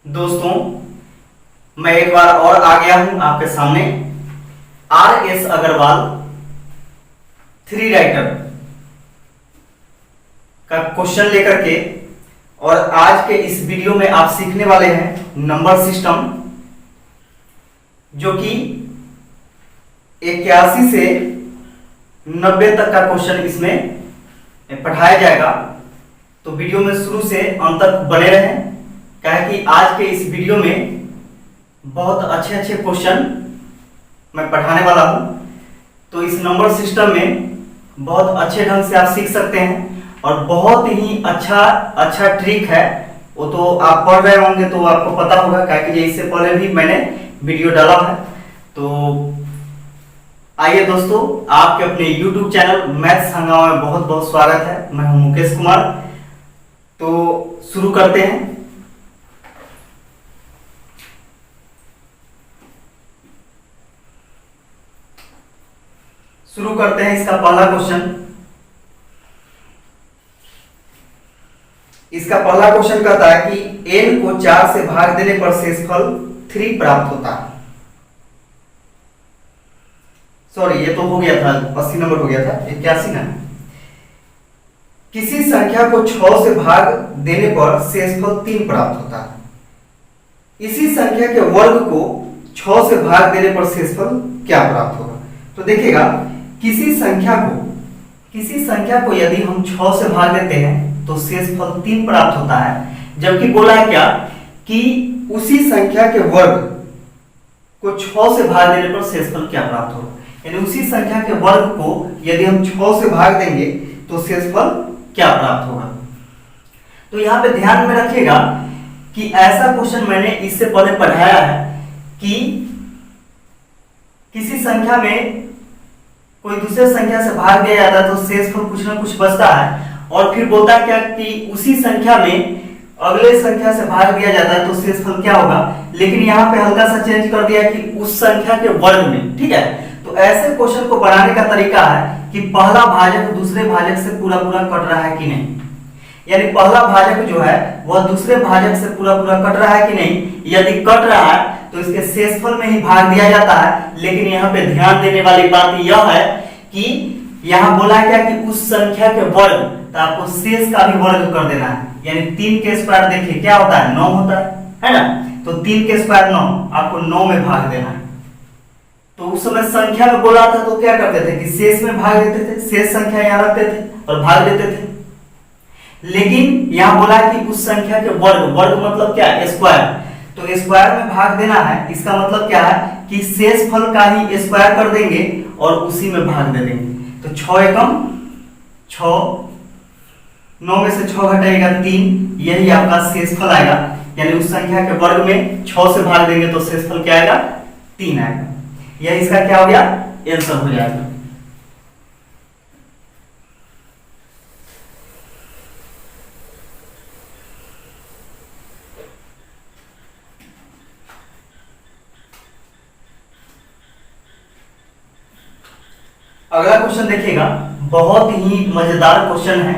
दोस्तों, मैं एक बार और आ गया हूं आपके सामने RS अग्रवाल थ्री राइटर का क्वेश्चन लेकर के। और आज के इस वीडियो में आप सीखने वाले हैं नंबर सिस्टम, जो कि 81 से 90 तक का क्वेश्चन इसमें पढ़ाया जाएगा। तो वीडियो में शुरू से अंत तक बने रहें, क्या है कि आज के इस वीडियो में बहुत अच्छे अच्छे क्वेश्चन मैं पढ़ाने वाला हूं। तो इस नंबर सिस्टम में बहुत अच्छे ढंग से आप सीख सकते हैं और बहुत ही अच्छा ट्रिक है। वो तो आप पढ़ रहे होंगे तो आपको पता होगा, क्या कि इससे पहले भी मैंने वीडियो डाला है। तो आइए दोस्तों, आपके अपने YouTube चैनल मैथ्स हंगामा में बहुत बहुत स्वागत है। मैं हूं मुकेश कुमार। तो शुरू करते हैं। शुरू करते हैं इसका पहला क्वेश्चन। इसका पहला क्वेश्चन कहता है कि n को 4 से भाग देने पर शेषफल 3 प्राप्त होता है। सॉरी, ये तो हो गया था, 80 नंबर हो गया था, 81 ना। किसी संख्या को 6 से भाग देने पर शेषफल 3 प्राप्त होता है। इसी संख्या के वर्ग को 6 से भाग देने पर शेषफल क्या प्राप्त होगा? तो देखिएगा, किसी संख्या को यदि हम 6 से भाग देते हैं तो शेषफल 3 प्राप्त होता है। जबकि बोला है क्या कि उसी संख्या के वर्ग को 6 से भाग देने पर शेषफल क्या प्राप्त होगा, यानी उसी संख्या के वर्ग को यदि हम 6 से भाग देंगे तो शेषफल क्या प्राप्त होगा। तो यहां पे ध्यान में रखिएगा कि ऐसा क्वेश्चन मैंने इससे पहले पढ़ाया है कि किसी संख्या में कोई दूसरे संख्या से भाग दिया जाता है तो शेषफल कुछ ना कुछ बचता है, और फिर बोलता है क्या कि उसी संख्या में अगले संख्या से भाग दिया जाता है तो शेषफल क्या होगा। लेकिन यहाँ पे हल्का सा चेंज कर दिया कि उस संख्या के वर्ग में, ठीक है। तो ऐसे क्वेश्चन को बनाने का तरीका है कि पहला भाजक दूसरे भाजक से पूरा पूरा कट रहा है कि नहीं, यानी पहला भाजक जो है वह दूसरे भाजक से पूरा पूरा कट रहा है कि नहीं। यदि कट रहा है तो इसके शेषफल में ही भाग दिया जाता है। लेकिन यहाँ पे ध्यान देने वाली बात यह है कि यहाँ बोला क्या कि उस संख्या के वर्ग, तो आपको शेष का भी वर्ग कर देना है। यानी 3 के स्क्वायर देखिए क्या होता है, 9 होता है ना। तो 3 के स्क्वायर 9, आपको 9 में भाग देना है। तो उस समय संख्या में बोला था तो क्या करते थे कि शेष में भाग देते थे, शेष संख्या यहाँ रखते थे और भाग देते थे। लेकिन यहाँ बोला कि उस संख्या के वर्ग मतलब क्या, स्क्वायर। तो स्क्वायर में भाग देना है, इसका मतलब क्या है कि शेषफल का ही स्क्वायर कर देंगे और उसी में भाग दे देंगे। तो 6 एकम 6, 9 में से 6 घटाएगा 3, यही आपका शेषफल आएगा। यानी उस संख्या के वर्ग में 6 से भाग देंगे तो शेषफल क्या आएगा, 3 आएगा। यह इसका क्या हो गया, आंसर हो जाएगा। अगला क्वेश्चन देखिएगा, बहुत ही मजेदार क्वेश्चन है।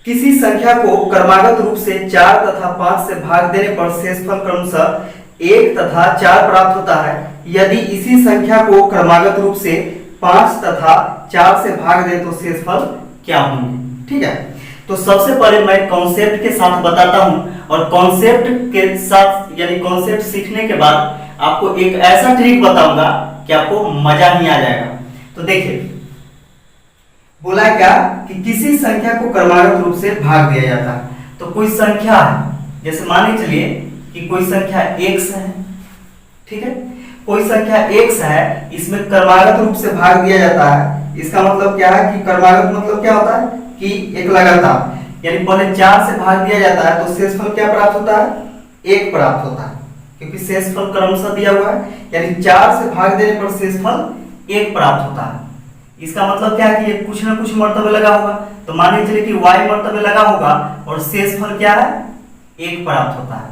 किसी संख्या को क्रमागत रूप से 4 तथा 5 से भाग देने पर शेषफल क्रमशः 1 तथा 4 प्राप्त होता है। यदि इसी संख्या को क्रमागत रूप से 5 तथा 4 से भाग दे तो शेषफल क्या होंगे, ठीक है। तो सबसे पहले मैं कॉन्सेप्ट के साथ बताता हूं, और कॉन्सेप्ट के साथ यानी कॉन्सेप्ट सीखने के बाद आपको एक ऐसा ट्रिक बताऊंगा कि आपको मजा ही आ जाएगा। तो देखिए, बोला क्या कि किसी संख्या को क्रमागत रूप से भाग दिया जाता है। तो कोई संख्या है, जैसे मान के चलिए कि कोई संख्या x है, ठीक है। कोई संख्या x है, इसमें क्रमागत रूप से भाग दिया जाता है। इसका मतलब क्या है कि क्रमागत मतलब क्या होता है कि एक लगातार, यानी पहले 4 से भाग दिया जाता है तो शेषफल क्या प्राप्त होता है, 1 प्राप्त होता है, क्योंकि शेषफल क्रमशः दिया हुआ है। यानी 4 से भाग देने पर शेषफल 1 प्राप्त होता है। इसका मतलब क्या है कि ये कुछ ना कुछ मर्तबे लगा होगा। तो मान लीजिए कि y मर्तबे लगा होगा और शेषफल क्या है, 1 प्राप्त होता है।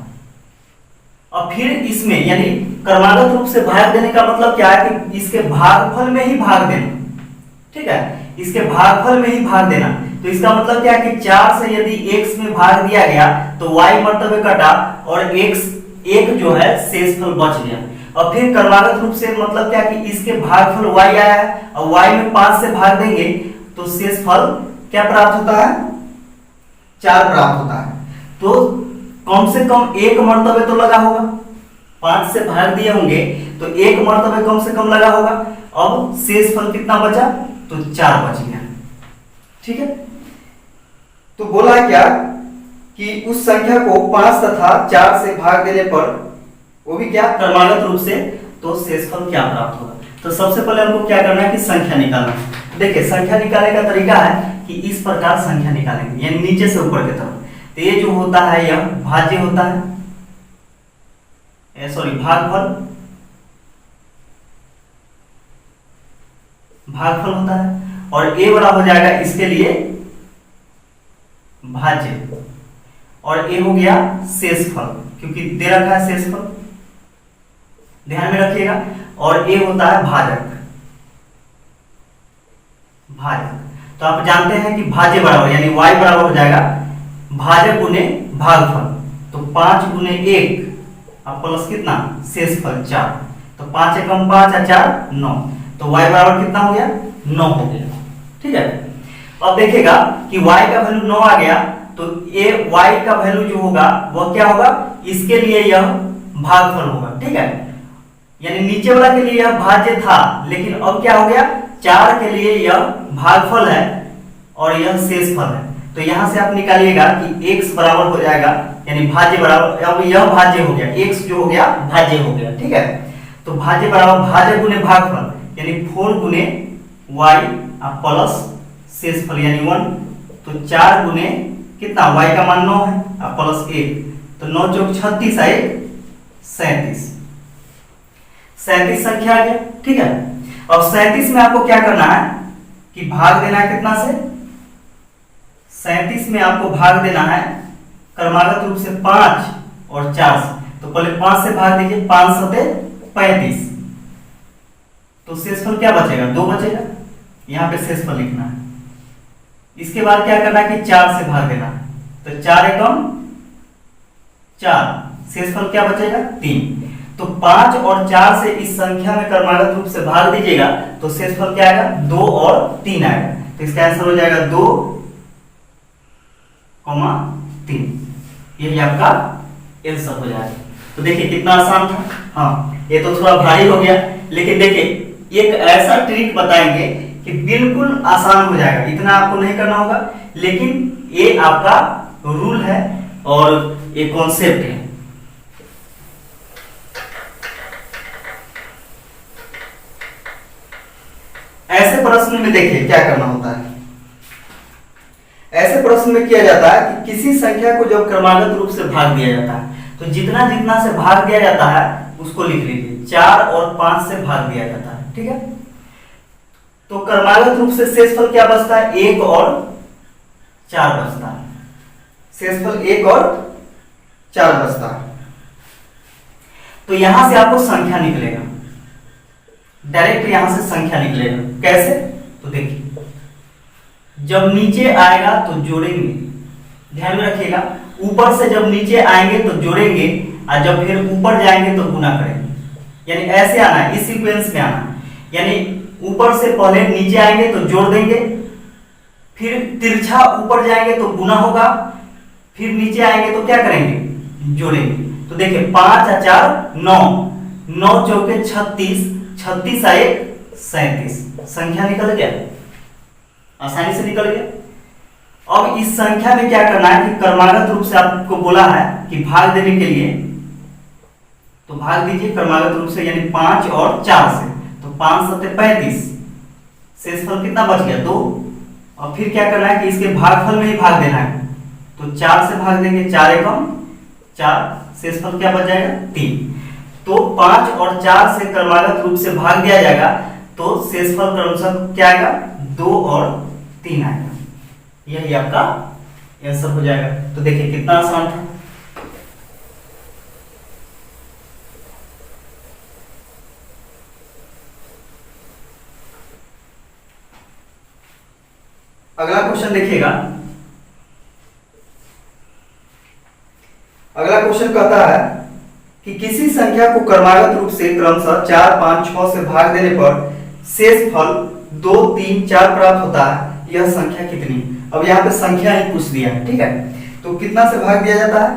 और फिर इसमें यानी क्रमागत रूप से भाग देने का मतलब क्या है कि इसके भागफल में ही भाग देना, ठीक है, इसके भागफल में ही भाग देना। तो इसका मतलब क्या है कि 4 से यदि x में भाग दिया गया तो y मर्तबे कटा और x एक जो है शेषफल बच गया। और फिर क्रमागत रूप से मतलब क्या कि इसके भागफल y आया है और y में 5 से भाग देंगे तो शेषफल क्या प्राप्त होता है, 4 प्राप्त होता है। तो कम से कम एक मर्तबे तो लगा होगा, 5 से भाग दिए होंगे तो एक मर्तबे कम से कम लगा होगा। अब शेषफल कितना बचा, तो 4 बच गया। ठीक है, तो बोला क्या कि उस संख्या को 5 तथा 4 से भाग देने पर वो भी क्या क्रमागत रूप से, तो शेषफल क्या प्राप्त होगा। तो सबसे पहले हमको क्या करना है कि संख्या निकालना है। देखिए संख्या निकालने का तरीका है कि इस प्रकार संख्या निकालेंगे, यानी नीचे से ऊपर की तरफ। तो ये जो होता है यह भाज्य होता है, सॉरी भागफल, भागफल होता है। और a बड़ा हो जाएगा इसके लिए भाज्य, और a हो गया शेषफल, क्योंकि दे रखा है शेषफल, ध्यान में रखिएगा। और a होता है भाजक, भाजक। तो आप जानते हैं कि भाज्य बराबर यानी y बराबर हो जाएगा भाजक गुने भागफल। तो 5 गुने 1 अब प्लस कितना शेषफल 4, तो 5 एकम 5 और 4 9, तो y बराबर कितना हो गया 9 हो गया। ठीक है, अब देखिएगा कि y का वैल्यू 9 आ गया तो ये y का वैल्यू जो होगा वह क्या होगा, इसके लिए यह भागफल होगा। ठीक है, यानी नीचे वाला के लिए यह भाज्य था, लेकिन अब क्या हो गया 4 के लिए यह भागफल है और यह शेषफल है। तो यहां से आप निकालिएगा कि x बराबर हो जाएगा, यानी भाज्य बराबर, अब यह भाज्य हो गया, x जो हो गया भाज्य हो गया। ठीक है, तो भाज्य बराबर भाजक गुने भागफल यानी 4 गुने y प्लस शेषफल यानी 1, तो 4 गुने कितना y का मान 9 है और प्लस 1, तो 9 चौक 36 आए 37, 37 संख्या आ गया। ठीक है, अब 37 में आपको क्या करना है कि भाग देना है कितना से, 37 में आपको भाग देना है क्रमागत रूप से 5 और 4 से। तो पहले 5 से भाग दीजिए, 5 सते 35, तो शेषफल क्या बचेगा 2 बचेगा, यहाँ पे शेषफल लिखना है। इसके बाद क्या करना है कि 4 से भाग देना है, तो 4 एकम 4, शेषफल क्या बचेगा 3। तो 5 और 4 से इस संख्या में क्रमागत रूप से भाग दीजिएगा तो शेषफल क्या आएगा 2 और 3 आएगा। तो इसका आंसर हो जाएगा 2, 3, यही आपका आंसर हो जाएगा। तो देखिए कितना आसान था। हाँ, ये तो थोड़ा भारी हो गया, लेकिन देखिए एक ऐसा ट्रिक बताएंगे कि बिल्कुल आसान हो जाएगा, इतना आपको नहीं करना होगा, लेकिन ये आपका रूल है और ये कॉन्सेप्ट है। ऐसे प्रश्न में देखिए क्या करना होता है। ऐसे प्रश्न में किया जाता है कि किसी संख्या को जब क्रमागत रूप से भाग दिया जाता है तो जितना जितना से भाग दिया जाता है उसको लिख लीजिए। 4 और 5 से भाग दिया जाता है, ठीक है। तो क्रमागत रूप से शेषफल क्या बचता है 1 और 4 बचता है। शेषफल 1 और 4 बचता है। तो यहां से आपको संख्या निकलेगा, डायरेक्ट यहां से संख्या निकलेगा। कैसे? तो देखिए जब नीचे आएगा तो जोड़ेंगे, ध्यान में रखिएगा। ऊपर से जब नीचे आएंगे तो जोड़ेंगे और जब फिर ऊपर जाएंगे तो गुना करेंगे। यानी ऐसे आना है, इस सीक्वेंस में आना है। यानी ऊपर से पहले नीचे आएंगे तो जोड़ देंगे, फिर तिरछा ऊपर जाएंगे तो गुना होगा, फिर नीचे आएंगे तो क्या करेंगे जोड़ेंगे। तो देखिए 5 और 4 9, 9 चौके 36, 36 आए 37, संख्या निकल गया, आसानी से निकल गया। अब इस संख्या में क्या करना है कि क्रमागत रूप से आपको बोला है कि भाग देने के लिए, तो भाग दीजिए क्रमागत रूप से, यानी 5 और 4 से। तो 5 सत्ते 35, शेषफल कितना बच गया 2। और फिर क्या करना है कि इसके भागफल में ही भाग देना है। तो 4 से भाग देंगे, 4 एकम 4, शेषफल क्या बच जाएगा 3। तो 5 और 4 से क्रमागत रूप से भाग दिया जाएगा तो शेषफल क्रमशः क्या आएगा 2 और 3 आएगा। यही आपका आंसर हो जाएगा। तो देखिए कितना आसान था। अगला क्वेश्चन क्वेश्चन देखिएगा। अगला क्वेश्चन कहता है कि किसी संख्या को क्रमागत रूप से क्रमशः 4, 5, 6 से भाग देने पर शेष फल 2, 3, 4 प्राप्त होता है, यह संख्या कितनी? अब यहाँ पे संख्या ही पूछ दिया है, ठीक है। तो कितना से भाग दिया जाता है?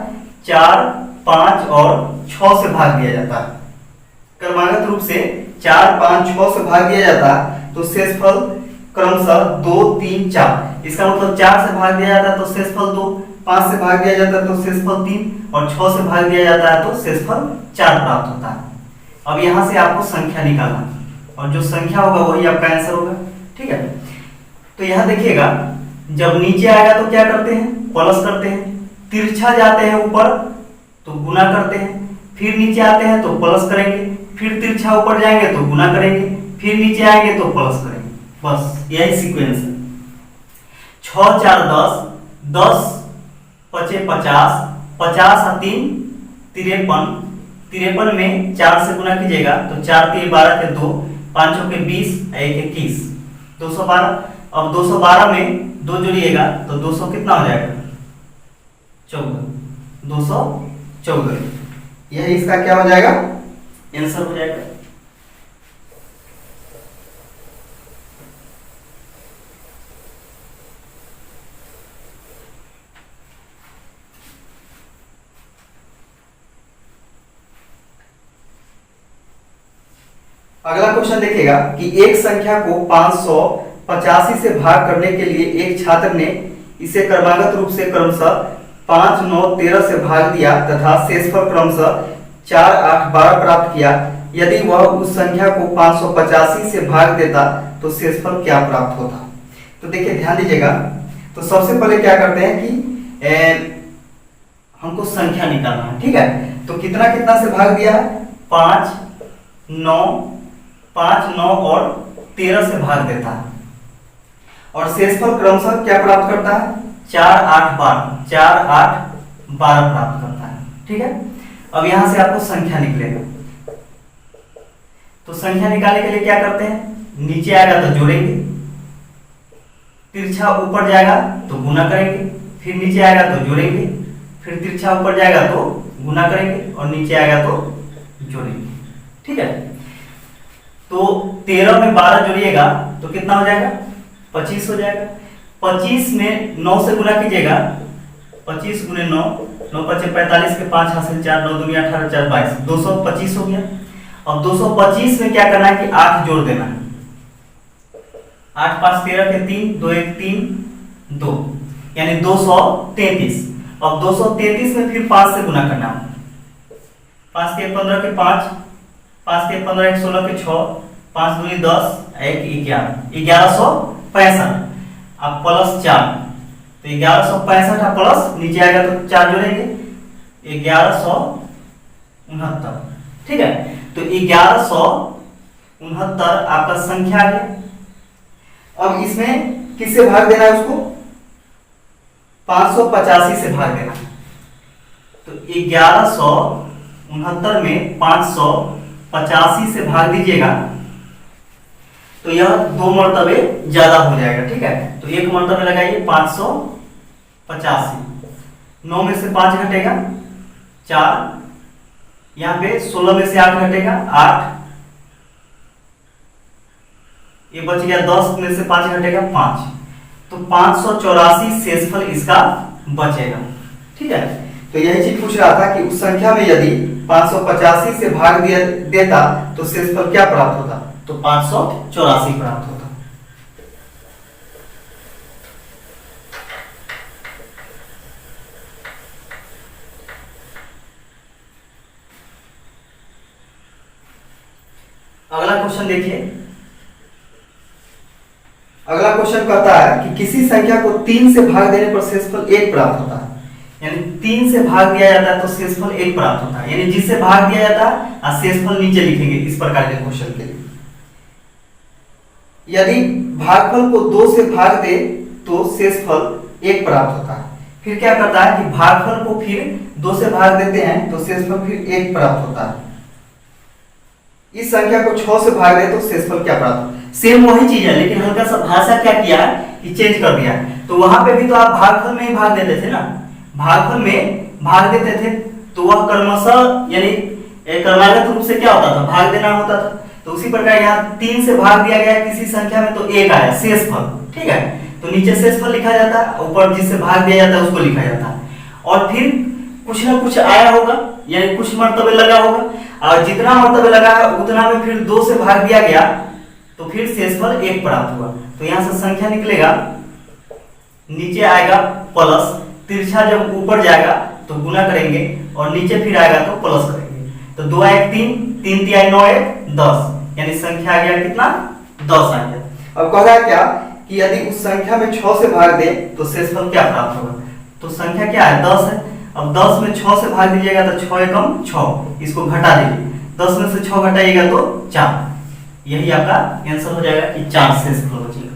4, 5 और 6 से भाग दिया जाता है। क्रमागत रूप से 4, 5, 6 से भाग दिया जाता है तो शेषफल क्रमशः 2, 3, 4। इसका मतलब 4 से भाग दिया जाता है तो शेषफल 2, 5 से भाग दिया जाता है तो शेषफल 3 और 6 से भाग दिया जाता है तो शेषफल 4 प्राप्त होता है। अब यहाँ से आपको संख्या निकालना है और जो संख्या होगा वही आपका आंसर होगा, ठीक है। तो यहाँ देखिएगा, जब नीचे आएगा तो क्या करते हैं? प्लस करते हैं। तिरछा जाते हैं ऊपर तो गुना करते हैं, फिर नीचे आते हैं तो प्लस करेंगे, फिर तिरछा ऊपर जाएंगे तो गुना करेंगे, फिर नीचे आएंगे तो प्लस करेंगे। बस यही सीक्वेंस है। 6, 4, 10, 10 पचे 50, 50 और 3 53, 53 में 4 से गुना कीजिएगा तो 4 3 12 के 2, 5 के 20, 1 21, 212। अब 212 में 2 जोड़िएगा तो 200 कितना हो जाएगा? 14, 214। यही इसका क्या हो जाएगा? आंसर हो जाएगा। अगला क्वेश्चन देखिएगा कि एक संख्या को 585 से भाग करने के लिए एक छात्र ने इसे क्रमागत रूप से क्रमशः 5, 9, 13 से भाग दिया तथा शेषफल क्रमशः 4, 8, 12 प्राप्त किया। यदि वह उस संख्या को 585 से भाग देता तो शेषफल क्या प्राप्त होता? तो देखिए ध्यान दीजिएगा। तो सबसे पहले क्या करते हैं कि हमको संख्या निकालना है, ठीक है। तो कितना कितना से भाग दिया है? 5, 9 और 13 से भाग देता है और शेषफल क्रमशः क्या प्राप्त करता है? 4, 8, 12 प्राप्त करता है, ठीक है। अब यहां से आपको संख्या निकलेगा। तो संख्या निकालने के लिए क्या करते हैं? नीचे आएगा तो जोड़ेंगे, तिरछा ऊपर जाएगा तो गुना करेंगे, फिर नीचे आएगा तो जोड़ेंगे, फिर तिरछा ऊपर जाएगा तो गुना करेंगे और नीचे आएगा तो जोड़ेंगे, ठीक है। तो 13 में 12 जोड़िएगा तो कितना हो जाएगा? 25 हो जाएगा। 25 में 9 से गुना कीजिएगा, 25 गुने 9, 9 पचे 45 के 5 हासिल 4, 9 दूनी 18, 4 22, 225 हो गया। अब 225 में क्या करना है कि 8 जोड़ देना है। 8 5 13 के 3, 2 1 3 2 यानी 233। अब 233 में फिर 5 से गुना करना है। 5 के 15 के 5, 5 के 15 1 16 के 6, 5 दूनी 10, 1 11, 1165। अब प्लस 4 तो 1165 है प्लस नीचे आएगा तो 4 जोड़ेंगे 1169, ठीक है। तो 1169 आपका संख्या है। अब इसमें किससे भाग देना है? उसको 585 से भाग देना। तो 1169 में 585 से भाग दीजिएगा तो यह 2 मर्तबे ज्यादा हो जाएगा, ठीक है। तो 1 मर्तबे लगाइए 585, 9 में से 5 घटेगा 4, यहाँ पे 16 में से 8 घटेगा 8, ये बच गया 10 में से 5 घटेगा 5, तो 584 शेषफल इसका बचेगा, ठीक है। तो यही चीज पूछ रहा था कि उस संख्या में यदि 585 से भाग देता तो शेषफल क्या प्राप्त होता? तो 584 प्राप्त होता। अगला क्वेश्चन देखिए। अगला क्वेश्चन कहता है कि किसी संख्या को 3 से भाग देने पर शेषफल 1 प्राप्त होता है। यानी 3 से भाग दिया जाता है तो शेषफल 1 प्राप्त होता है, यानी जिससे भाग दिया जाता है और शेषफल नीचे लिखेंगे इस प्रकार के क्वेश्चन के लिए। यदि भागफल को 2 से भाग दे तो शेषफल 1 प्राप्त होता है। फिर क्या करता है कि भागफल को फिर 2 से भाग देते हैं तो शेषफल फिर 1 प्राप्त होता है। इस संख्या को 6 से भाग दे तो शेषफल क्या प्राप्त होता है? सेम वही चीज है, लेकिन हल्का सा भाषा क्या किया है कि चेंज कर दिया है। तो वहां पे भी तो आप भागफल में ही भाग देते थे ना, भागफल में भाग देते थे, तो वह क्रमशः यानी क्रमागत रूप से क्या होता था, भाग देना होता था। तो उसी प्रकार यहाँ 3 से भाग दिया गया किसी संख्या में तो 1 आया शेषफल, ठीक है। तो नीचे शेषफल लिखा जाता है, ऊपर जिससे भाग दिया जाता है उसको लिखा जाता है। और फिर कुछ ना कुछ आया होगा, यानी कुछ मर्तबे लगा होगा, और जितना मर्तबे लगा है उतना में फिर 2 से भाग दिया गया तो फिर शेषफल 1 प्राप्त हुआ। तो यहाँ से संख्या निकलेगा, नीचे आएगा प्लस, तिरछा जब ऊपर जाएगा तो गुना करेंगे और नीचे फिर आएगा तो प्लस करेंगे। तो 2 1 3, 3 3 9 1 10, यानी संख्या आ गया कितना, 10 आ गया। अब कह रहा है क्या कि यदि उस संख्या में 6 से भाग दे तो शेषफल क्या प्राप्त होगा। तो संख्या क्या है, 10 है। अब 10 में 6 से भाग दीजिएगा तो 6 एकम 6, इसको घटा दीजिए, 10 में से 6 घटाइएगा तो 4, यही आपका आंसर हो जाएगा कि 4 शेषफल हो जाएगा।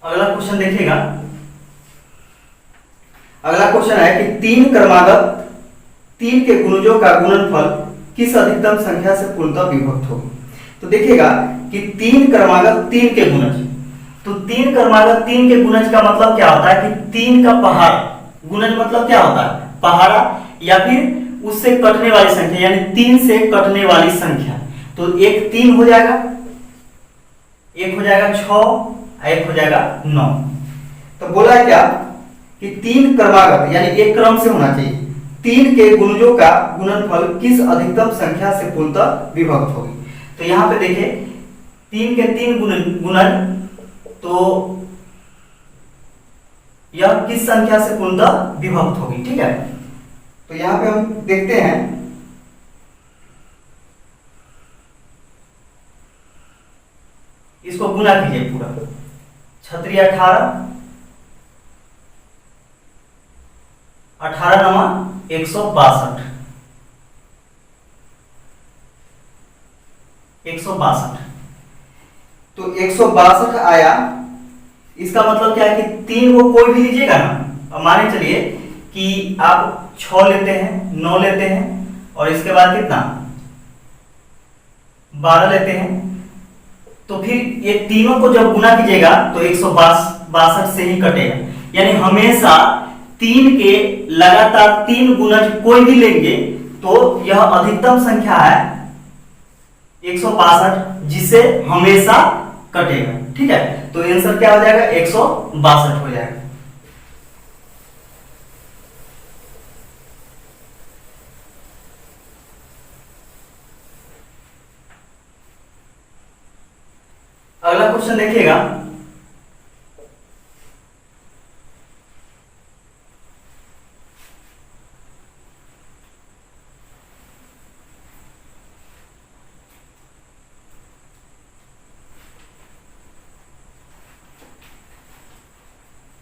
अगला क्वेश्चन देखिएगा, अगला क्वेश्चन है कि 3 क्रमागत 3 के गुणजों का गुणनफल किस अधिकतम संख्या से पूर्णतः विभक्त होगी। तो देखिएगा कि 3 क्रमागत 3 के गुणज, तो 3 क्रमागत 3 के गुणज का मतलब क्या होता है कि 3 का पहाड़ा, गुणज मतलब क्या होता है, पहाड़ा, या फिर उससे कटने वाली संख्या, यानी 3 से कटने वाली संख्या। तो एक 3 हो जाएगा, एक हो जाएगा 6, एक हो जाएगा 9। तो बोला है क्या कि 3 क्रमागत यानी एक क्रम से होना चाहिए, 3 के गुणजों का गुणनफल किस अधिकतम संख्या से पूर्णतः विभक्त होगी। तो यहाँ पे देखिए 3 के 3 गुणन, तो यह किस संख्या से पूर्णतः विभक्त होगी, ठीक है। तो यहाँ पे हम देखते हैं, इसको गुना कीजिए पूरा, 6 18, 18 9 162, 162। तो 162 आया, इसका मतलब क्या है कि 3 वो कोई भी लीजिएगा ना। अब माने चलिए कि आप 6 लेते हैं, 9 लेते हैं और इसके बाद कितना 12 लेते हैं, तो फिर ये तीनों को जब गुना कीजिएगा तो 162 से ही कटेगा। यानी हमेशा 3 के लगातार 3 गुणज कोई भी लेंगे तो यह अधिकतम संख्या है 162, जिसे हमेशा कटेगा, ठीक है। तो आंसर क्या हो जाएगा, 162 हो जाएगा। अगला क्वेश्चन देखिएगा,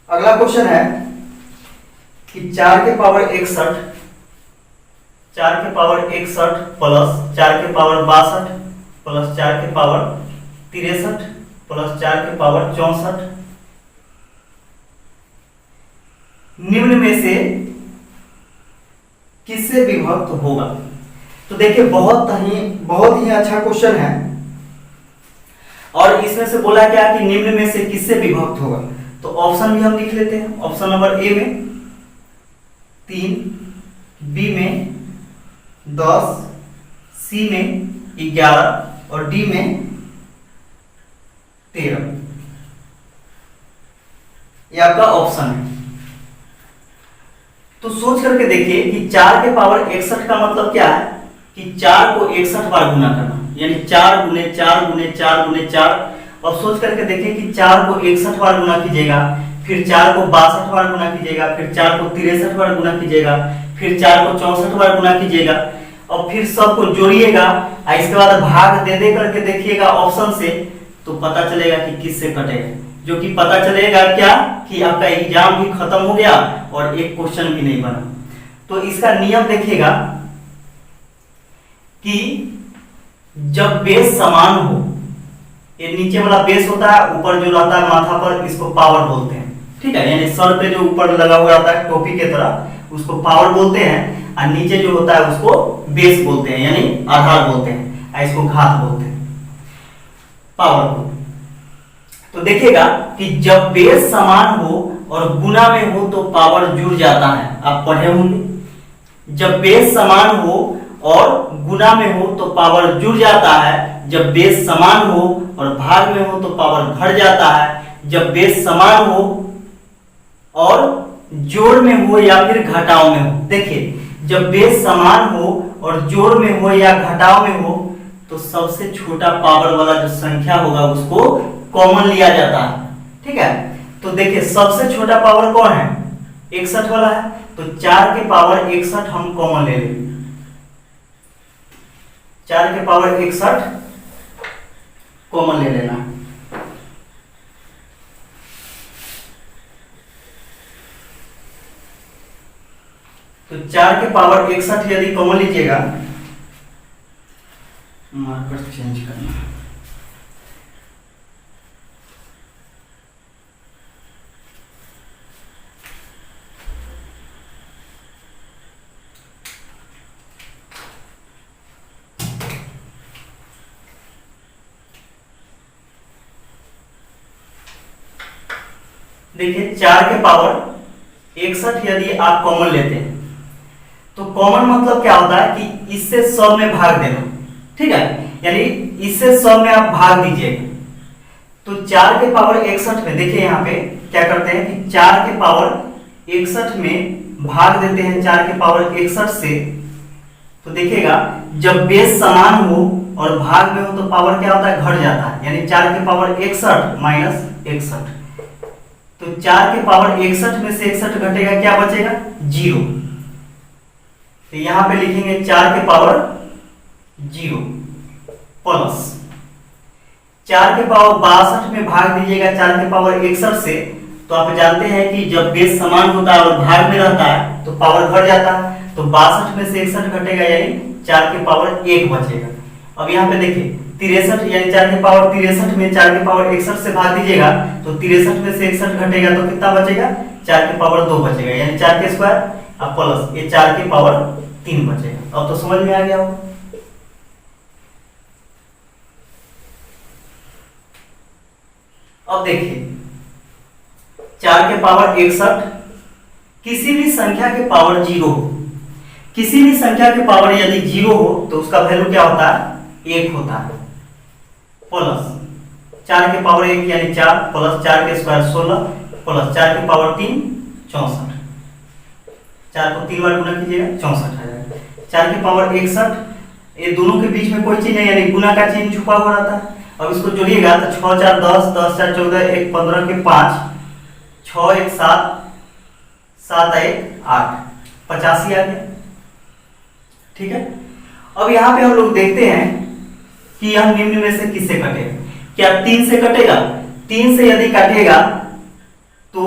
अगला क्वेश्चन है कि 4 के पावर 61, 4 के पावर 61 प्लस 4 के पावर 62 प्लस 4 के पावर 63 प्लस 4 के पावर 64 निम्न में से किससे विभक्त होगा। तो देखिए बहुत ही अच्छा क्वेश्चन है, और इसमें से बोला क्या कि निम्न में से किससे विभक्त होगा। तो ऑप्शन भी हम लिख लेते हैं। ऑप्शन नंबर ए में 3, बी में 10, सी में 11 और डी में 13, ये आपका ऑप्शन है। तो सोच करके देखिए कि 4 के पावर 61 का मतलब क्या है कि 4 को 61 बार गुना करना, यानी 4 गुने 4 गुने 4 गुने 4। और सोच करके देखिए कि 4 को 61 बार गुना कीजिएगा, फिर 4 को 62 बार गुना कीजिएगा, फिर 4 को 63 बार गुना कीजिएगा, फिर 4 को 64 बार गुना कीजिएगा, और फिर सबको जोड़िएगा और इसके बाद भाग दे करके देखिएगा ऑप्शन से, तो पता चलेगा कि किससे कटेगा। जो कि पता चलेगा क्या कि आपका एग्जाम भी खत्म हो गया और एक क्वेश्चन भी नहीं बना। तो इसका नियम देखिएगा कि जब बेस समान हो, ये नीचे वाला बेस होता है, ऊपर जो रहता है माथा पर, इसको पावर बोलते हैं, ठीक है, यानी सर पे जो ऊपर लगा हुआ होता है टोपी के तरह उसको पावर बोलते हैं, और नीचे जो होता है उसको बेस बोलते हैं, यानी आधार बोलते हैं, और इसको घात बोलते हैं, पावर को। तो देखिएगा कि जब बेस समान हो और गुना में हो तो पावर जुड़ जाता है, आप पढ़े होंगे। जब बेस समान हो और गुना में हो तो पावर जुड़ जाता है, जब बेस समान हो और भाग में हो तो पावर घट जाता है, जब बेस समान हो और जोड़ में हो या फिर घटाव में हो। देखिए, जब बेस समान हो और जोड़ में हो या घटाव में हो तो सबसे छोटा पावर वाला जो संख्या होगा उसको कॉमन लिया जाता है, ठीक है। तो देखिए सबसे छोटा पावर कौन है, 61 वाला है, तो 4 के पावर 61 हम कॉमन ले लेंगे। 4 के पावर 61 कॉमन ले लेना। तो 4 के पावर 61 यदि कॉमन लीजिएगा, मार्कर चेंज करना, देखिए 4 के पावर 61 यदि आप कॉमन लेते हैं तो कॉमन मतलब क्या होता है कि इससे 100 में भाग देना, ठीक है, यानी इससे 100 में आप भाग दीजिएगा। तो 4 के पावर 61 में देखिए यहाँ पे क्या करते हैं कि 4 के पावर 61 में भाग देते हैं 4 के पावर 61 से। तो देखिएगा जब बेस समान हो और भाग में हो तो पावर क्या होता है, घट जाता है, यानी 4 के पावर 61 माइनस 61। तो 4 के पावर 61 में से 61 घटेगा, क्या बचेगा, 0। तो यहां पे लिखेंगे 4 के पावर 0 प्लस 4 के पावर 62 में भाग दीजिएगा 4 के पावर 61 से। तो आप जानते हैं कि जब बेस समान होता है और भाग में रहता है तो पावर घट जाता है, तो 62 में से 61 घटेगा, यानी 4 के पावर 1 बचेगा। अब यहाँ पे देखिए 63, यानी 4 के पावर 63 में 4 के पावर 61 से भाग दीजिएगा तो 63 में से 61 घटेगा तो कितना बचेगा, 4 के पावर 2 बचेगा, यानी 4 के स्क्वायर अब प्लस ये 4 के पावर 3 बचेगा। अब तो समझ में आ गया होगा। अब देखिए 4 के पावर 61, किसी भी संख्या के पावर 0 हो, किसी भी संख्या के पावर यदि 0 हो तो उसका वैल्यू क्या होता है, 1 होता है, प्लस 4 के पावर 1 यानी 4 प्लस 4 के स्क्वायर 16 प्लस 4 के पावर 3 64, 4 को 3 बार गुना कीजिएगा 64 आ जाएगा। 4 के पावर 61, ये दोनों के बीच में कोई चीज नहीं, यानी गुना का चिन्ह छुपा हुआ रहता है। अब इसको जोड़िएगा तो 6 4 10, 10 4 14, 1 15 के 5, 6 1 7, 7 1 8, 85 आ गया, ठीक है। अब यहाँ पे हम लोग देखते हैं कि यह निम्न में से किससे कटेगा, क्या 3 से कटेगा। 3 से यदि कटेगा तो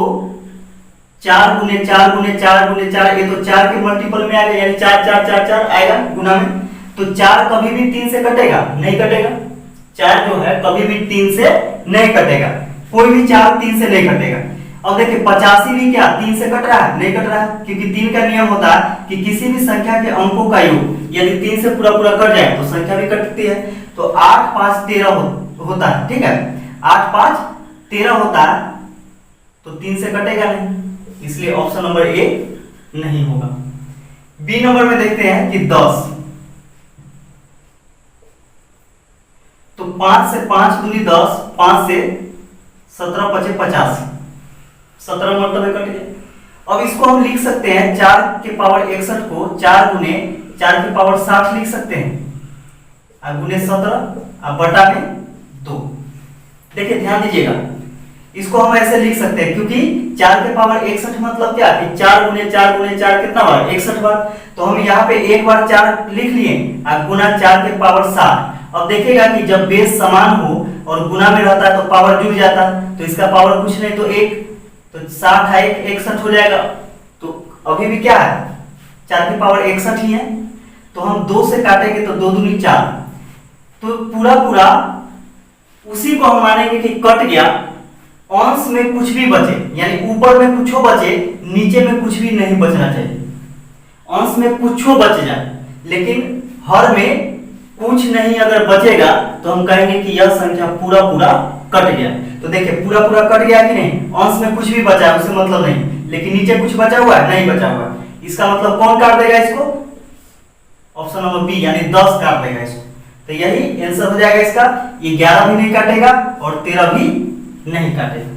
4 गुने 4 गुने 4 गुने 4, ये तो 4 के मल्टीपल में आ गया, यानी 4 4 4 4 आएगा गुना में। तो 4 कभी भी 3 से कटेगा नहीं, कटेगा। 4 जो है कभी भी 3 से नहीं कटेगा, कोई भी 4 3 से नहीं कटेगा। अब देखिए 85 भी क्या 3 से कट रहा है, नहीं कट रहा है, क्योंकि 3 का नियम होता है कि किसी भी संख्या के अंकों का योग यदि 3 से पूरा पूरा कट जाए तो संख्या भी कटती है। तो 8 5 13 होता है, ठीक है, 8 5 13 होता है, तो 3 से कटेगा नहीं, इसलिए ऑप्शन नंबर ए नहीं होगा। बी नंबर में देखते हैं कि 10, तो 5 से 5 दूनी 10, 5 से 17 5 85, 17 मतलब कट गया। अब इसको हम लिख सकते हैं 4 के पावर 61 को 4 गुने 4 के पावर 60 लिख सकते हैं, और गुने 17 और बटा में 2। देखिए ध्यान दीजिएगा, इसको हम ऐसे लिख सकते हैं क्योंकि 4 के पावर 61 मतलब क्या कि 4 गुने 4 गुने 4 कितना बार, 61 बार। तो हम यहाँ पे एक बार 4 लिख लिए और गुना 4 के पावर 60। अब देखिएगा कि जब बेस समान हो और गुना में रहता है तो पावर जुड़ जाता है, तो इसका पावर कुछ नहीं तो 1, तो 60 है 61 हो जाएगा। तो अभी भी क्या है, 4 की पावर 61 ही है, तो हम 2 से काटेंगे तो 2 दूनी 4, तो पूरा पूरा उसी को हम मानेंगे कि कट गया, अंश में कुछ भी बचे, यानी ऊपर में कुछ बचे, नीचे में कुछ भी नहीं बचना चाहिए। अंश में कुछ बच जाए, लेकिन हर में कुछ नहीं अगर बचेगा तो हम कहेंगे कि यह संख्या पूरा पूरा कट गया। तो देखिए पूरा पूरा कट गया कि नहीं, अंश में कुछ भी बचा है उसे मतलब नहीं, लेकिन नीचे कुछ बचा हुआ है, नहीं बचा हुआ है, इसका मतलब कौन काट देगा इसको? ऑप्शन नंबर बी, यानी 10 काट देगा इसको। तो यही आंसर हो जाएगा इसका। ये 11 भी नहीं काटेगा और 13 भी नहीं काटेगा।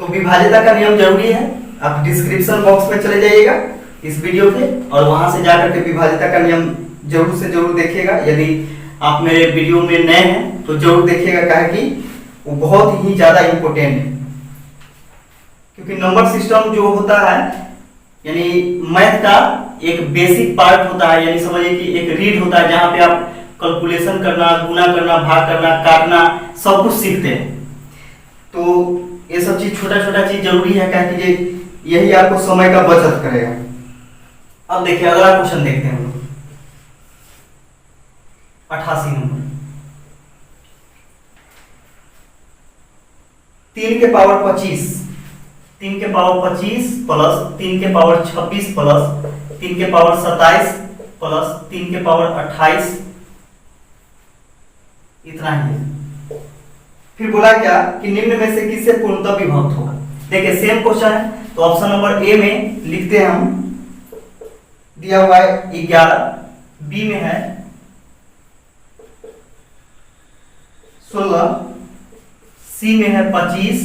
तो विभाज्यता का नियम जरूरी है, आप डिस्क्रिप्शन बॉक्स में चले जाइएगा इस वीडियो के और वहां से जाकर के विभाज्यता का नियम जरूर से जरूर देखिएगा। यदि आप मेरे वीडियो में नए हैं तो जरूर देखिएगा, काहे कि वो बहुत ही ज्यादा इंपॉर्टेंट है। क्योंकि नंबर सिस्टम जो होता है, यानी मैथ का एक बेसिक पार्ट होता है, यानी समझिए कि एक रीड होता है जहां पे आप कैलकुलेशन करना, गुना करना, भाग करना, काटना सब कुछ सीखते हैं। तो ये सब चीज छोटा छोटा चीज जरूरी है, क्या कि यही आपको समय का बचत करेगा। अब देखिए अगला क्वेश्चन देखते हैं हम लोग। 88 नंबर, 3 के पावर 25, 3 के पावर 25 प्लस 3 के पावर 26 प्लस 3 के पावर 27 प्लस 3 के पावर 28, इतना ही है। फिर बोला क्या कि निम्न में से किससे पूर्णतः विभक्त होगा। देखिए सेम क्वेश्चन है, तो ऑप्शन नंबर ए में लिखते हैं हम, दिया हुआ है 11, बी में है 16, सी में है 25,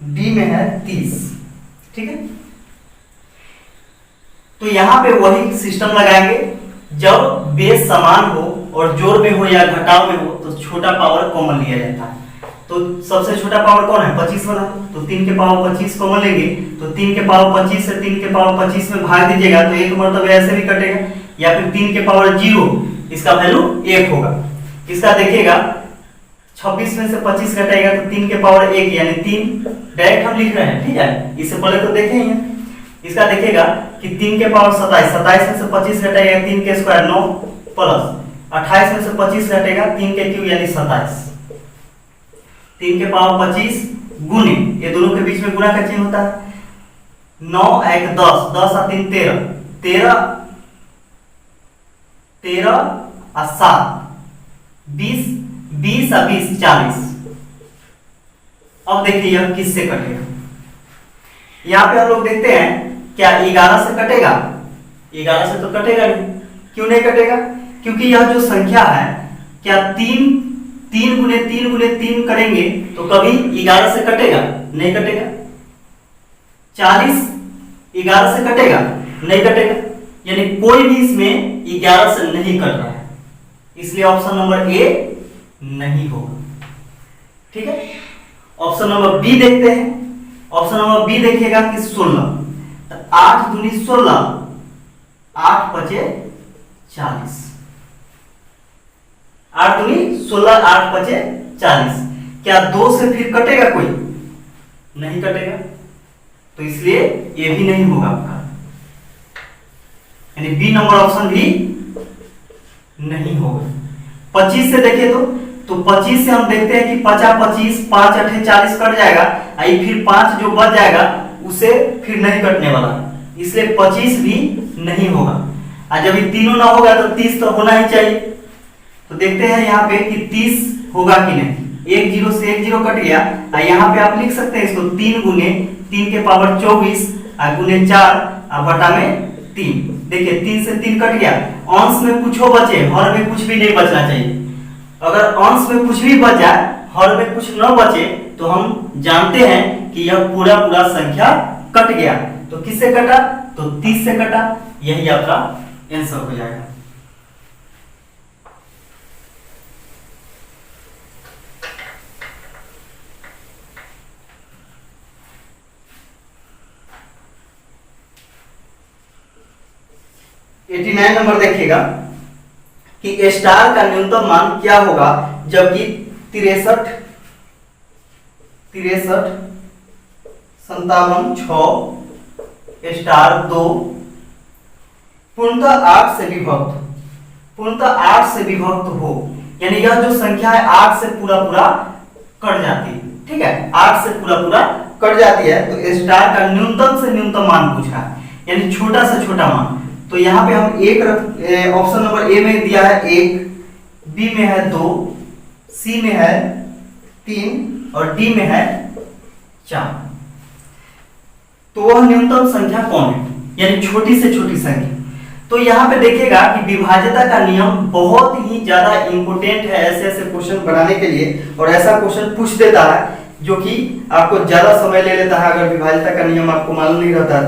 डी में है 30। ठीक है, तो यहां पे वही सिस्टम लगाएंगे, जब बेस समान हो और जोड़ में हो या घटाव में हो तो छोटा पावर कॉमन लिया जाता है। तो सबसे छोटा पावर कौन है? 25 वाला। तो 3 के पावर 25 कॉमन लेंगे, तो 3 के पावर 25 से 3 के पावर 25 में भाग दीजिएगा तो एक मतलब ऐसे भी कटेगा, या फिर 3 के पावर 0, इसका वैल्यू 1 होगा। इसका देखिएगा 26 में से 25 घटाएगा तो 3 के पावर 1, यानी 3 डायरेक्ट हम लिख रहे हैं। ठीक है, इससे पहले तो देखे ही हैं। इसका देखिएगा कि 3 के पावर 27, 27 में से 25 घटाएगा 3 के स्क्वायर 9 प्लस 28 में से 25 घटेगा 3 के क्यूब यानी 27। 3 के पावर 25 गुने, ये दोनों के बीच में गुना का चिन्ह होता है। 9 1 10, 10 और 3 13, 13 और 7 20, 20 और 20 40। अब देखिए यह किससे कटेगा। यहां पे हम लोग देखते हैं क्या 11 से कटेगा? 11 से तो कटेगा नहीं। क्यों नहीं कटेगा? क्योंकि यह जो संख्या है, क्या 3 गुने 3 करेंगे तो कभी 11 से कटेगा? नहीं कटेगा। 40 11 से कटेगा? नहीं कटेगा। यानी कोई भी इसमें 11 से नहीं कट रहा है, इसलिए ऑप्शन नंबर ए नहीं होगा। ठीक है, ऑप्शन नंबर बी देखते हैं। ऑप्शन नंबर बी देखिएगा कि 16, 8 दूनी 16, 8 पचे 40, 8 दूनी 16, 8 पचे 40। क्या 2 से फिर कटेगा कोई? नहीं कटेगा, तो इसलिए ये भी नहीं होगा आपका, यानी बी नंबर ऑप्शन भी नहीं होगा। 25 से देखिए तो 25 से हम देखते हैं कि 50 25, 5 8 40 कट जाएगा, आई फिर 5 जो बच जाएगा उसे फिर नहीं कटने वाला, इसलिए 25 भी नहीं होगा। और जब ये तीनों ना होगा तो 30 तो होना ही चाहिए। तो देखते हैं यहाँ पे कि 30 होगा कि नहीं। 1 0 से 1 0 कट गया, और यहाँ पे आप लिख सकते हैं इसको 3 गुने 3 के पावर 24 और गुने 4 और बटा में 3। देखिए 3 से 3 कट गया, अंश में कुछ हो बचे, हर में कुछ भी नहीं बचना चाहिए। अगर अंश में कुछ भी बच जाए, हर में कुछ न बचे, तो हम जानते हैं कि यह पूरा पूरा संख्या कट गया। तो किससे कटा? तो 30 से कटा। यही आपका आंसर हो जाएगा। नंबर देखिएगा कि स्टार का न्यूनतम मान क्या होगा जबकि 63 57 6 स्टार 2 पूर्णतः 8 से विभक्त हो, यानी यह जो संख्या है 8 से पूरा कट जाती है। ठीक है, 8 से पूरा कट जाती है। तो स्टार का न्यूनतम से न्यूनतम मान पूछा है, यानी छोटा से छोटा मान। तो यहाँ पे हम एक ऑप्शन नंबर ए में दिया है 1, बी में है 2, सी में है 3 और डी में है 4। तो वह न्यूनतम संख्या कौन है, यानी छोटी से छोटी संख्या। तो यहाँ पे देखिएगा कि विभाज्यता का नियम बहुत ही ज्यादा इंपॉर्टेंट है ऐसे क्वेश्चन बनाने के लिए, और ऐसा क्वेश्चन पूछ देता है जो कि आपको ज्यादा समय ले लेता है। अगर विभाज्यता का नियम आपको मालूम नहीं रहता है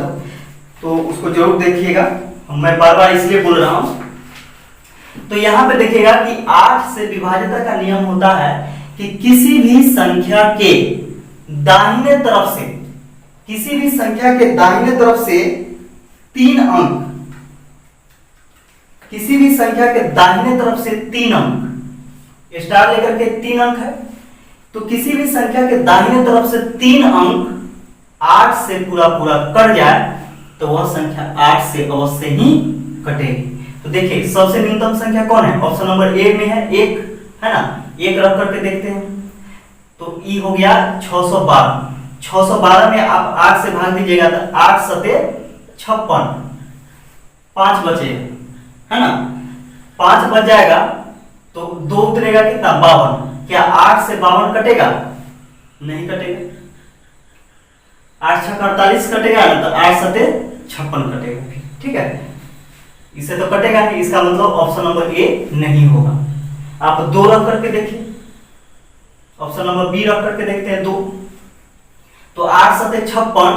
तो उसको जरूर देखिएगा। मैं बार बार इसलिए बोल रहा हूं। तो यहाँ पे देखिएगा कि 8 से विभाज्यता का नियम होता है कि किसी भी संख्या के दाहिने तरफ से 3 अंक, किसी भी संख्या के दाहिने तरफ से 3 अंक, स्टार लेकर के 3 अंक है, तो किसी भी संख्या के दाहिने तरफ से 3 अंक 8 से पूरा कट जाए तो वह संख्या 8 से अवश्य ही कटेगी। तो देखिए सबसे न्यूनतम संख्या कौन है, ऑप्शन नंबर ए में है 1, है ना। 1 रख करके देखते हैं तो ई हो गया 612। 612 में आप 8 से भाग दीजिएगा तो 8 सते 56, 5 बचे, है ना। 5 बच जाएगा तो 2 उतरेगा कितना, 52। क्या 8 से 52 कटेगा, नहीं कटेगा। 8 6 48 कटेगा ना, तो 8 सते 56 कटेगा। ठीक है, इससे तो कटेगा नहीं, इसका मतलब ऑप्शन नंबर ए नहीं होगा। आप 2 रख करके देखिए, ऑप्शन नंबर बी रख करके देखते हैं 2। तो 8 सते 56,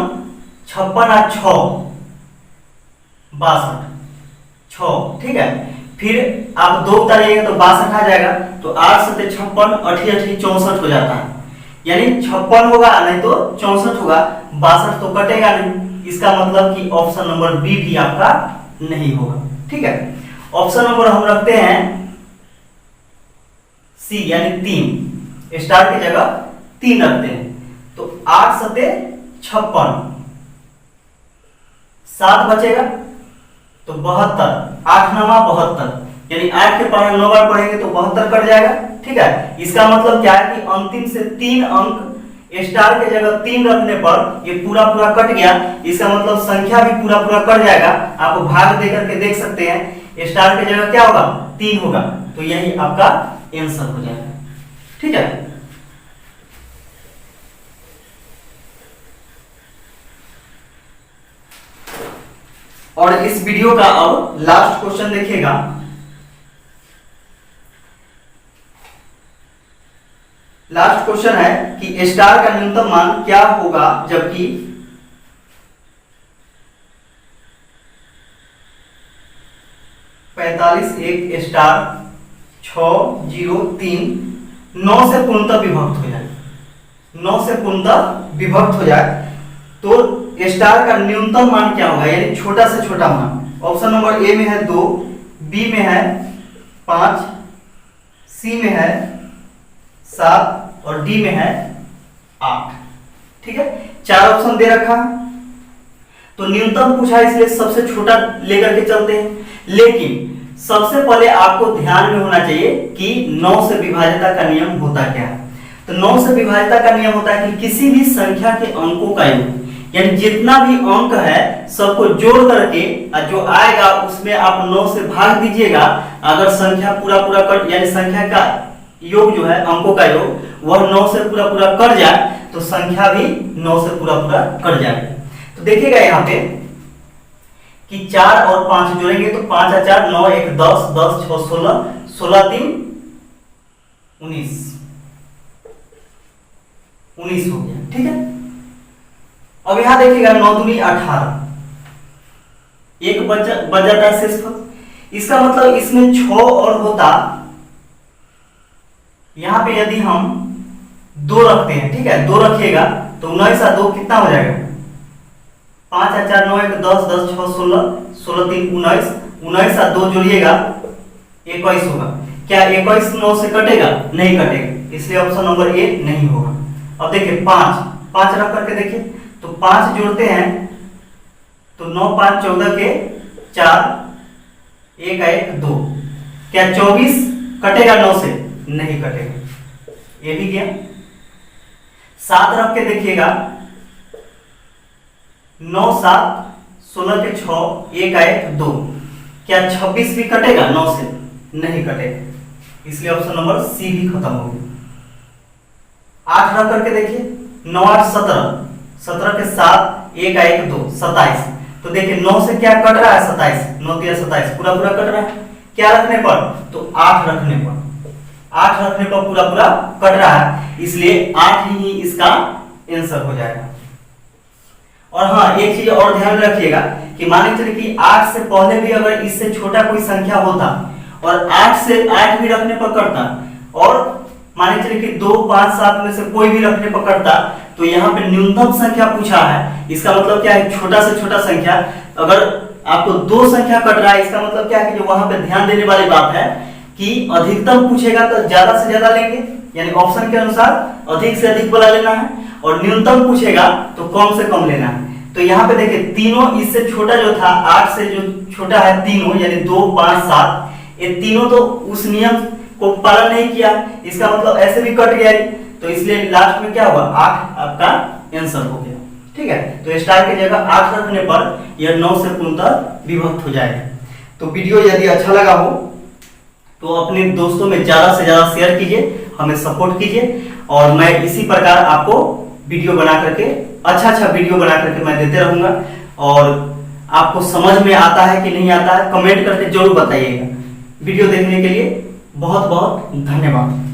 56 और 6 62, 6। ठीक है, फिर आप 2 उतारिएगा तो 62 आ जाएगा। तो 8 सते 56, 8 8 64 हो जाता है, यानी 56 होगा नहीं तो 64 होगा, 62 तो कटेगा नहीं। इसका मतलब कि ऑप्शन नंबर बी भी आपका नहीं होगा। ठीक है, ऑप्शन नंबर हम रखते हैं सी, यानी 3, स्टार की जगह 3 रखते हैं। तो 8 सते 56, 7 बचेगा तो 72, 8 9 72, यानी 8 के पढ़े 9 बार पढ़ेंगे तो 72 कट जाएगा। ठीक है, इसका मतलब क्या है कि अंतिम से 3 अंक स्टार के जगह 3 रखने पर ये पूरा कट गया। इसका मतलब संख्या भी पूरा कट जाएगा। आप भाग देकर के देख सकते हैं, स्टार के जगह क्या होगा, 3 होगा। तो यही आपका आंसर हो जाएगा। ठीक है, और इस वीडियो का अब लास्ट क्वेश्चन देखिएगा। लास्ट क्वेश्चन है कि स्टार का न्यूनतम मान क्या होगा जबकि 45 1 स्टार 6 0 3 9 से पूर्णतः विभक्त हो जाए, 9 से पूर्णतः विभक्त हो जाए तो स्टार का न्यूनतम मान क्या होगा, यानी छोटा से छोटा मान। ऑप्शन नंबर ए में है 2, बी में है 5, सी में है 7 और डी में है 8। ठीक है, 4 ऑप्शन दे रखा। तो न्यूनतम पूछा इसलिए सबसे छोटा लेकर के चलते हैं, लेकिन सबसे पहले आपको ध्यान में होना चाहिए कि 9 से विभाज्यता का नियम होता क्या है। तो 9 से विभाज्यता का नियम होता है कि किसी भी संख्या के अंकों का योग, यानी जितना भी अंक है सबको जोड़ करके जो आएगा उसमें आप 9 से भाग दीजिएगा। अगर संख्या पूरा कट, यानी संख्या का योग जो है अंकों का योग वह 9 से पूरा कट जाए तो संख्या भी 9 से पूरा कट जाएगा। तो देखिएगा यहाँ पे कि 4 और 5 जोड़ेंगे तो 5 और 4 9 1 10 10 6 16 16 3 19 19 हो गया। ठीक है, अब यहां देखिएगा 9 दूनी 18, एक बच जाता है शेषफल। इसका मतलब इसमें 6 और होता, यहां पे यदि हम 2 रखते हैं, ठीक है 2 रखिएगा तो 19 और 2 कितना हो जाएगा, 5 और 4 9 1 10 10 6 16 16 3 19 19 और 2 जोड़िएगा 21 होगा। क्या 21 9 से कटेगा, नहीं कटेगा, इसलिए ऑप्शन नंबर ए नहीं होगा। अब देखिए 5 रख करके देखिए तो 5 जोड़ते हैं तो 9 5 14 के 4, 1 1 2। क्या 24 कटेगा 9 से? नहीं कटेगा, ये भी गया। 7 रख के देखिएगा, 9 7 16 के 6, 1 1 2। क्या 26 भी कटेगा 9 से? नहीं कटेगा, इसलिए ऑप्शन नंबर सी भी खत्म हो गया। 8 रख करके देखिए, 9 8 17, 17 के 7, 1 1 2 27। तो देखिए 9 से क्या कट रहा है? 27, 9 3 27 पूरा पूरा कट रहा है। क्या रखने पर? तो 8 रखने पर, 8 रखने पर पूरा पूरा कट रहा है, इसलिए 8 ही इसका आंसर हो जाएगा। और हाँ, एक चीज और ध्यान में रखिएगा कि मान के चलिए कि 8 से पहले भी अगर इससे छोटा कोई संख्या होता और 8 से 8 भी रखने पर करता, और मान के चलिए कि 2 5 7 में से कोई भी रखने पर करता, तो यहाँ पे न्यूनतम संख्या पूछा है। इसका मतलब क्या है? छोटा से छोटा संख्या। अगर आपको 2 संख्या कट रहा है, इसका मतलब क्या है कि जो वहां पे ध्यान देने वाली बात है कि अधिकतम पूछेगा तो ज्यादा से ज्यादा लेंगे, यानी ऑप्शन के अनुसार अधिक से अधिक वाला लेना है, और न्यूनतम पूछेगा तो कम से कम लेना है। तो यहाँ पे देखिए तीनों इससे छोटा जो था, 8 से जो छोटा है तीनों, यानी 2 5 7, ये तीनों तो उस नियम को पालन नहीं किया, इसका मतलब ऐसे भी कट गया, तो इसलिए लास्ट में क्या होगा? 8 आपका आंसर हो गया। ठीक है, तो स्टार की जगह 8 रखने पर यह 9 से पूर्णतः विभक्त हो जाएगा। तो वीडियो यदि अच्छा लगा हो तो अपने दोस्तों में ज्यादा से ज्यादा शेयर कीजिए, हमें सपोर्ट कीजिए, और मैं इसी प्रकार आपको वीडियो बना करके अच्छा वीडियो बना करके मैं देते रहूंगा। और आपको समझ में आता है कि नहीं आता है, कमेंट करके जरूर बताइएगा। वीडियो देखने के लिए बहुत बहुत धन्यवाद।